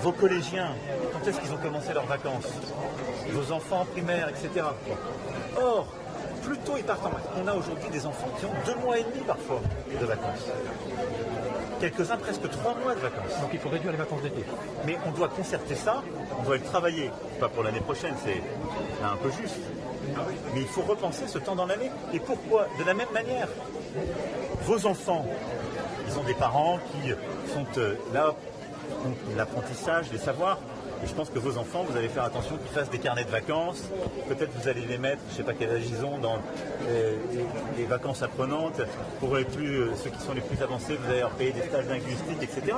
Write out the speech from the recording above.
vos collégiens, quand est-ce qu'ils ont commencé leurs vacances? Vos enfants primaires, etc. Or, plus tôt ils partent en vacances. On a aujourd'hui des enfants qui ont 2 mois et demi parfois de vacances. Quelques-uns presque 3 mois de vacances. Donc il faut réduire les vacances d'été. Mais on doit concerter ça, on doit le travailler. Pas pour l'année prochaine, c'est un peu juste. Mais il faut repenser ce temps dans l'année. Et pourquoi? De la même manière, vos enfants, ils ont des parents qui sont là pour l'apprentissage, les savoirs. Et je pense que vos enfants, vous allez faire attention qu'ils fassent des carnets de vacances. Peut-être vous allez les mettre, je ne sais pas quel âge ils ont, dans les vacances apprenantes. Pour ceux qui sont les plus avancés, vous allez leur payer des stages linguistiques, etc.